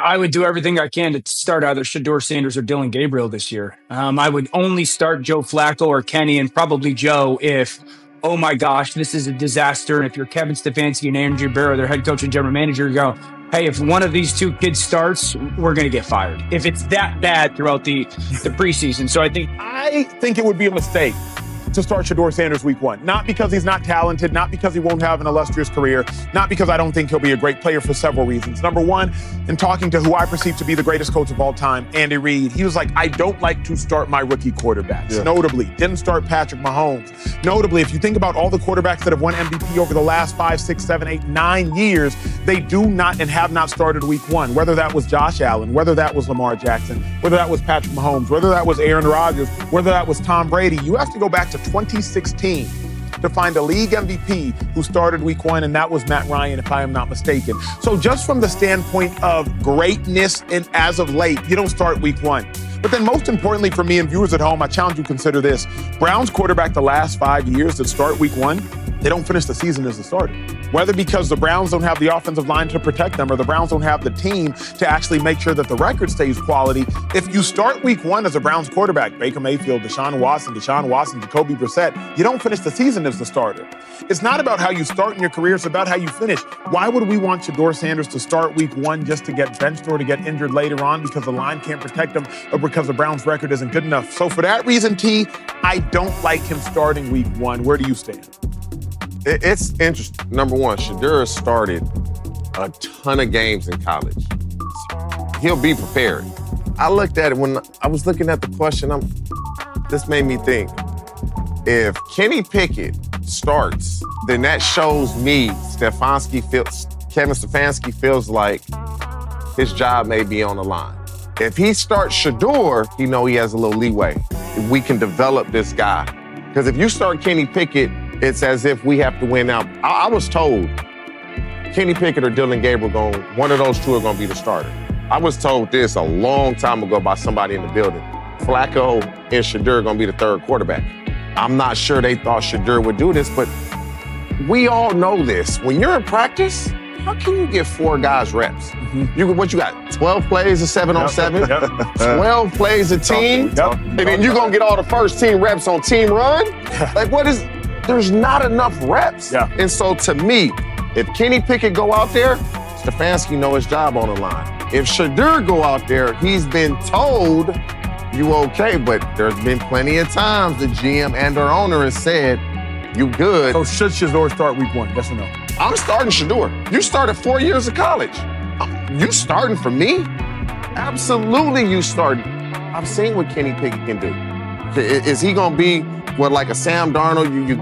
I would do everything I can to start either Shedeur Sanders or Dylan Gabriel this year. I would only start Joe Flacco or Kenny, and probably Joe if, oh my gosh, this is a disaster. And if you're Kevin Stefanski and Andrew Barrow, their head coach and general manager, you go, hey, if one of these two kids starts, we're going to get fired. If it's that bad throughout the preseason. So I think it would be a mistake to start Shedeur Sanders week 1. Not because he's not talented, not because he won't have an illustrious career, not because I don't think he'll be a great player for several reasons. Number one, in talking to who I perceive to be the greatest coach of all time, Andy Reid, he was like, I don't like to start my rookie quarterbacks. Yeah. Notably, didn't start Patrick Mahomes. Notably, if you think about all the quarterbacks that have won MVP over the last 5, 6, 7, 8, 9 years, they do not and have not started week 1. Whether that was Josh Allen, whether that was Lamar Jackson, whether that was Patrick Mahomes, whether that was Aaron Rodgers, whether that was Tom Brady, you have to go back to 2016 to find a league MVP who started week 1, and that was Matt Ryan, if I am not mistaken. So just from the standpoint of greatness and as of late, you don't start week 1. But then most importantly for me and viewers at home, I challenge you to consider this. Browns quarterback the last 5 years that start week 1, they don't finish the season as a starter. Whether because the Browns don't have the offensive line to protect them or the Browns don't have the team to actually make sure that the record stays quality. If you start week 1 as a Browns quarterback, Baker Mayfield, Deshaun Watson, Jacoby Brissett, you don't finish the season as the starter. It's not about how you start in your career, it's about how you finish. Why would we want Shedeur Sanders to start week 1 just to get benched or to get injured later on because the line can't protect him or because the Browns record isn't good enough? So for that reason, T, I don't like him starting week 1. Where do you stand? It's interesting. Number one, Shedeur started a ton of games in college. He'll be prepared. I looked at it when I was looking at the question. This made me think, if Kenny Pickett starts, then that shows me Kevin Stefanski feels like his job may be on the line. If he starts Shedeur, he has a little leeway. We can develop this guy. Because if you start Kenny Pickett, it's as if we have to win now. I was told Kenny Pickett or Dylan Gabriel, one of those two are going to be the starter. I was told this a long time ago by somebody in the building. Flacco and Shedeur are going to be the third quarterback. I'm not sure they thought Shedeur would do this, but we all know this. When you're in practice, how can you give 4 guys reps? Mm-hmm. You got 12 plays of 7-on-7, 12 plays of team, and then you're going to get all the first team reps on team run? There's not enough reps. Yeah. And so to me, if Kenny Pickett go out there, Stefanski know his job on the line. If Shedeur go out there, he's been told, you okay, but there's been plenty of times the GM and our owner has said, you good. So should Shedeur start week 1, yes or no? I'm starting Shedeur. You started 4 years of college. You starting for me? Absolutely you starting. I've seen what Kenny Pickett can do. Is he gonna be like a Sam Darnold? You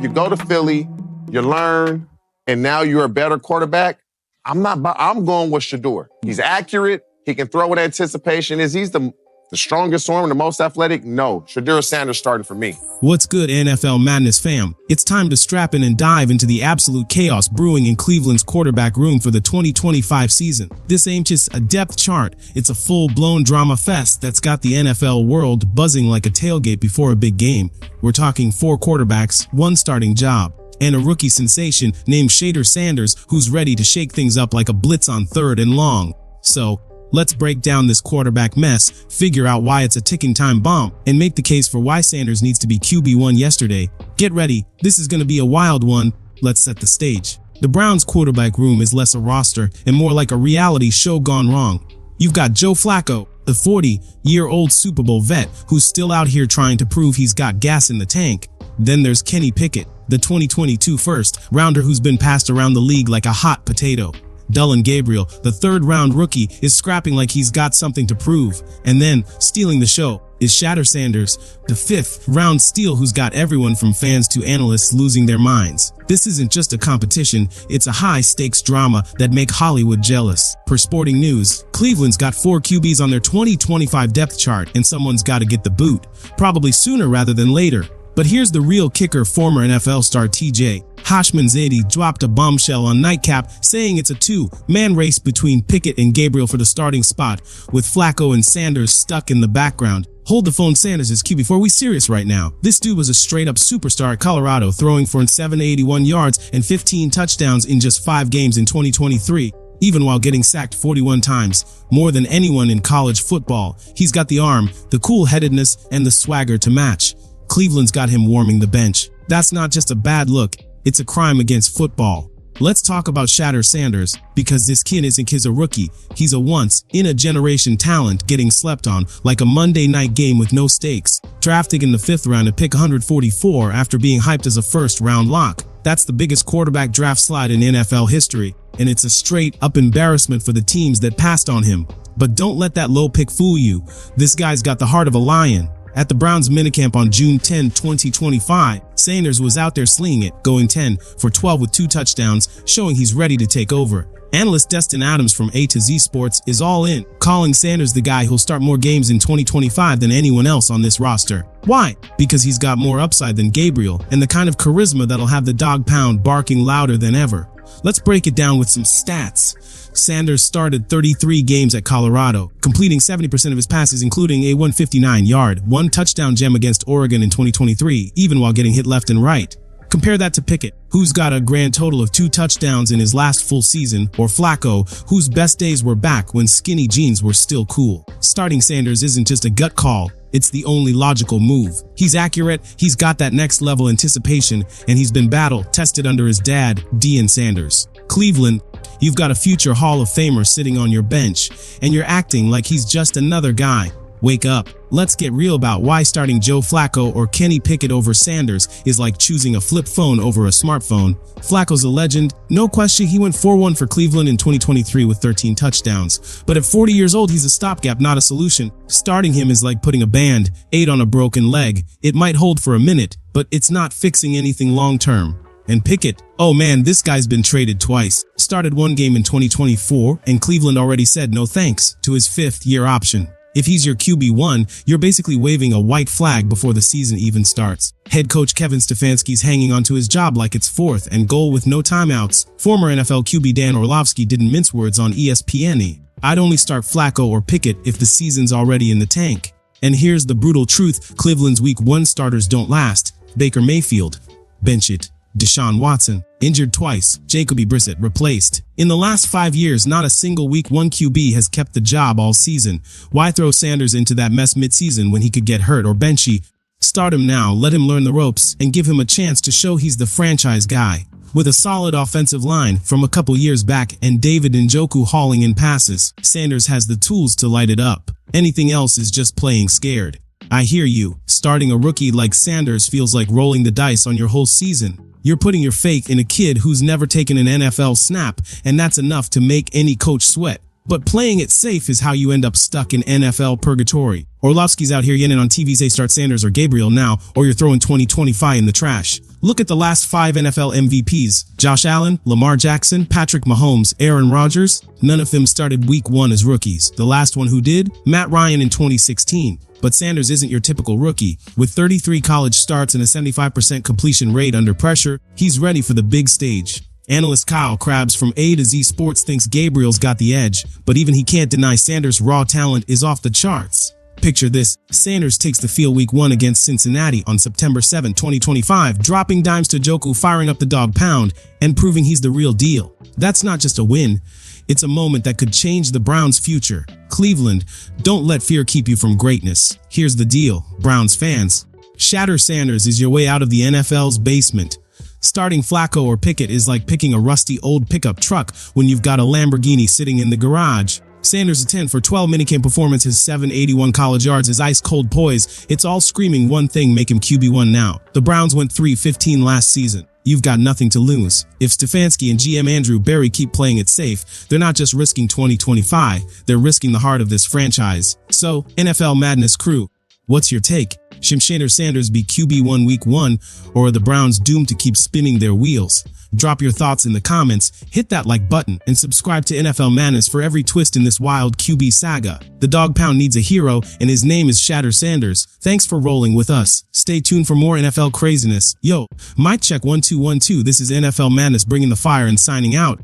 go to Philly, you learn, and now you're a better quarterback? I'm going with Shedeur. He's accurate. He can throw with anticipation. Is he's the strongest arm and the most athletic? No. Shedeur Sanders starting for me. What's good, NFL Madness fam? It's time to strap in and dive into the absolute chaos brewing in Cleveland's quarterback room for the 2025 season. This ain't just a depth chart. It's a full-blown drama fest that's got the NFL world buzzing like a tailgate before a big game. We're talking 4 quarterbacks, 1 starting job, and a rookie sensation named Shedeur Sanders who's ready to shake things up like a blitz on 3rd and long. So, let's break down this quarterback mess, figure out why it's a ticking time bomb, and make the case for why Sanders needs to be QB1 yesterday. Get ready, this is going to be a wild one. Let's set the stage. The Browns quarterback room is less a roster and more like a reality show gone wrong. You've got Joe Flacco, the 40-year-old Super Bowl vet who's still out here trying to prove he's got gas in the tank. Then there's Kenny Pickett, the 2022 first-rounder who's been passed around the league like a hot potato. Dylan Gabriel, the 3rd-round rookie, is scrapping like he's got something to prove. And then, stealing the show, is Shedeur Sanders, the 5th-round steal who's got everyone from fans to analysts losing their minds. This isn't just a competition, it's a high-stakes drama that make Hollywood jealous. Per Sporting News, Cleveland's got 4 QBs on their 2025 depth chart, and someone's got to get the boot. Probably sooner rather than later. But here's the real kicker. Former NFL star TJ Hashmanzadeh dropped a bombshell on Nightcap saying it's a 2-man race between Pickett and Gabriel for the starting spot, with Flacco and Sanders stuck in the background. Hold the phone, Sanders is QB4. We serious right now. This dude was a straight-up superstar at Colorado, throwing for 781 yards and 15 touchdowns in just 5 games in 2023. even while getting sacked 41 times, more than anyone in college football. He's got the arm, the cool-headedness, and the swagger to match. Cleveland's got him warming the bench. That's not just a bad look, it's a crime against football. Let's talk about Shedeur Sanders, because this kid isn't a rookie. He's a once-in-a-generation talent getting slept on like a Monday night game with no stakes. Drafted in the 5th round at pick 144 after being hyped as a first-round lock. That's the biggest quarterback draft slide in NFL history, and it's a straight-up embarrassment for the teams that passed on him. But don't let that low pick fool you. This guy's got the heart of a lion. At the Browns minicamp on June 10, 2025, Sanders was out there slinging it, going 10 for 12 with 2 touchdowns, showing he's ready to take over. Analyst Destin Adams from A to Z Sports is all in, calling Sanders the guy who'll start more games in 2025 than anyone else on this roster. Why? Because he's got more upside than Gabriel and the kind of charisma that'll have the dog pound barking louder than ever. Let's break it down with some stats. Sanders started 33 games at Colorado, completing 70% of his passes, including a 159-yard, 1-touchdown gem against Oregon in 2023, even while getting hit left and right. Compare that to Pickett, who's got a grand total of 2 touchdowns in his last full season, or Flacco, whose best days were back when skinny jeans were still cool. Starting Sanders isn't just a gut call, it's the only logical move. He's accurate, he's got that next level anticipation, and he's been battle-tested under his dad, Deion Sanders. Cleveland, you've got a future Hall of Famer sitting on your bench, and you're acting like he's just another guy. Wake up. Let's get real about why starting Joe Flacco or Kenny Pickett over Sanders is like choosing a flip phone over a smartphone. Flacco's a legend. No question, he went 4-1 for Cleveland in 2023 with 13 touchdowns. But at 40 years old, he's a stopgap, not a solution. Starting him is like putting a Band-Aid on a broken leg. It might hold for a minute, but it's not fixing anything long-term. And Pickett, oh man, this guy's been traded twice. Started 1 game in 2024, and Cleveland already said no thanks to his 5th-year option. If he's your QB1, you're basically waving a white flag before the season even starts. Head coach Kevin Stefanski's hanging onto his job like it's 4th and goal with no timeouts. Former NFL QB Dan Orlovsky didn't mince words on ESPN. I'd only start Flacco or Pickett if the season's already in the tank. And here's the brutal truth, Cleveland's Week 1 starters don't last. Baker Mayfield, bench it. Deshaun Watson, injured twice. Jacoby Brissett, replaced. In the last 5 years, not a single Week 1 QB has kept the job all season. Why throw Sanders into that mess mid-season when he could get hurt or benchy? Start him now, let him learn the ropes, and give him a chance to show he's the franchise guy. With a solid offensive line from a couple years back and David Njoku hauling in passes, Sanders has the tools to light it up. Anything else is just playing scared. I hear you. Starting a rookie like Sanders feels like rolling the dice on your whole season. You're putting your faith in a kid who's never taken an NFL snap, and that's enough to make any coach sweat. But playing it safe is how you end up stuck in NFL purgatory. Orlovsky's out here yelling on TV, say start Sanders or Gabriel now, or you're throwing 2025 in the trash. Look at the last 5 NFL MVPs. Josh Allen, Lamar Jackson, Patrick Mahomes, Aaron Rodgers. None of them started Week 1 as rookies. The last one who did? Matt Ryan in 2016. But Sanders isn't your typical rookie. With 33 college starts and a 75% completion rate under pressure, he's ready for the big stage. Analyst Kyle Krabs from A to Z Sports thinks Gabriel's got the edge, but even he can't deny Sanders' raw talent is off the charts. Picture this, Sanders takes the field Week 1 against Cincinnati on September 7, 2025, dropping dimes to Njoku, firing up the dog pound, and proving he's the real deal. That's not just a win, it's a moment that could change the Browns' future. Cleveland, don't let fear keep you from greatness. Here's the deal, Browns fans. Shedeur Sanders is your way out of the NFL's basement. Starting Flacco or Pickett is like picking a rusty old pickup truck when you've got a Lamborghini sitting in the garage. Sanders' 10 for 12 minicamp performance, his 781 college yards, his ice-cold poise, it's all screaming one thing, make him QB1 now. The Browns went 3-15 last season. You've got nothing to lose. If Stefanski and GM Andrew Berry keep playing it safe, they're not just risking 2025, they're risking the heart of this franchise. So, NFL Madness crew, what's your take? Should Shedeur Sanders be QB1 Week 1, or are the Browns doomed to keep spinning their wheels? Drop your thoughts in the comments, hit that like button, and subscribe to NFL Madness for every twist in this wild QB saga. The dog pound needs a hero, and his name is Shedeur Sanders. Thanks for rolling with us. Stay tuned for more NFL craziness. Yo, mic check 1 2 1 2. This is NFL Madness bringing the fire and signing out.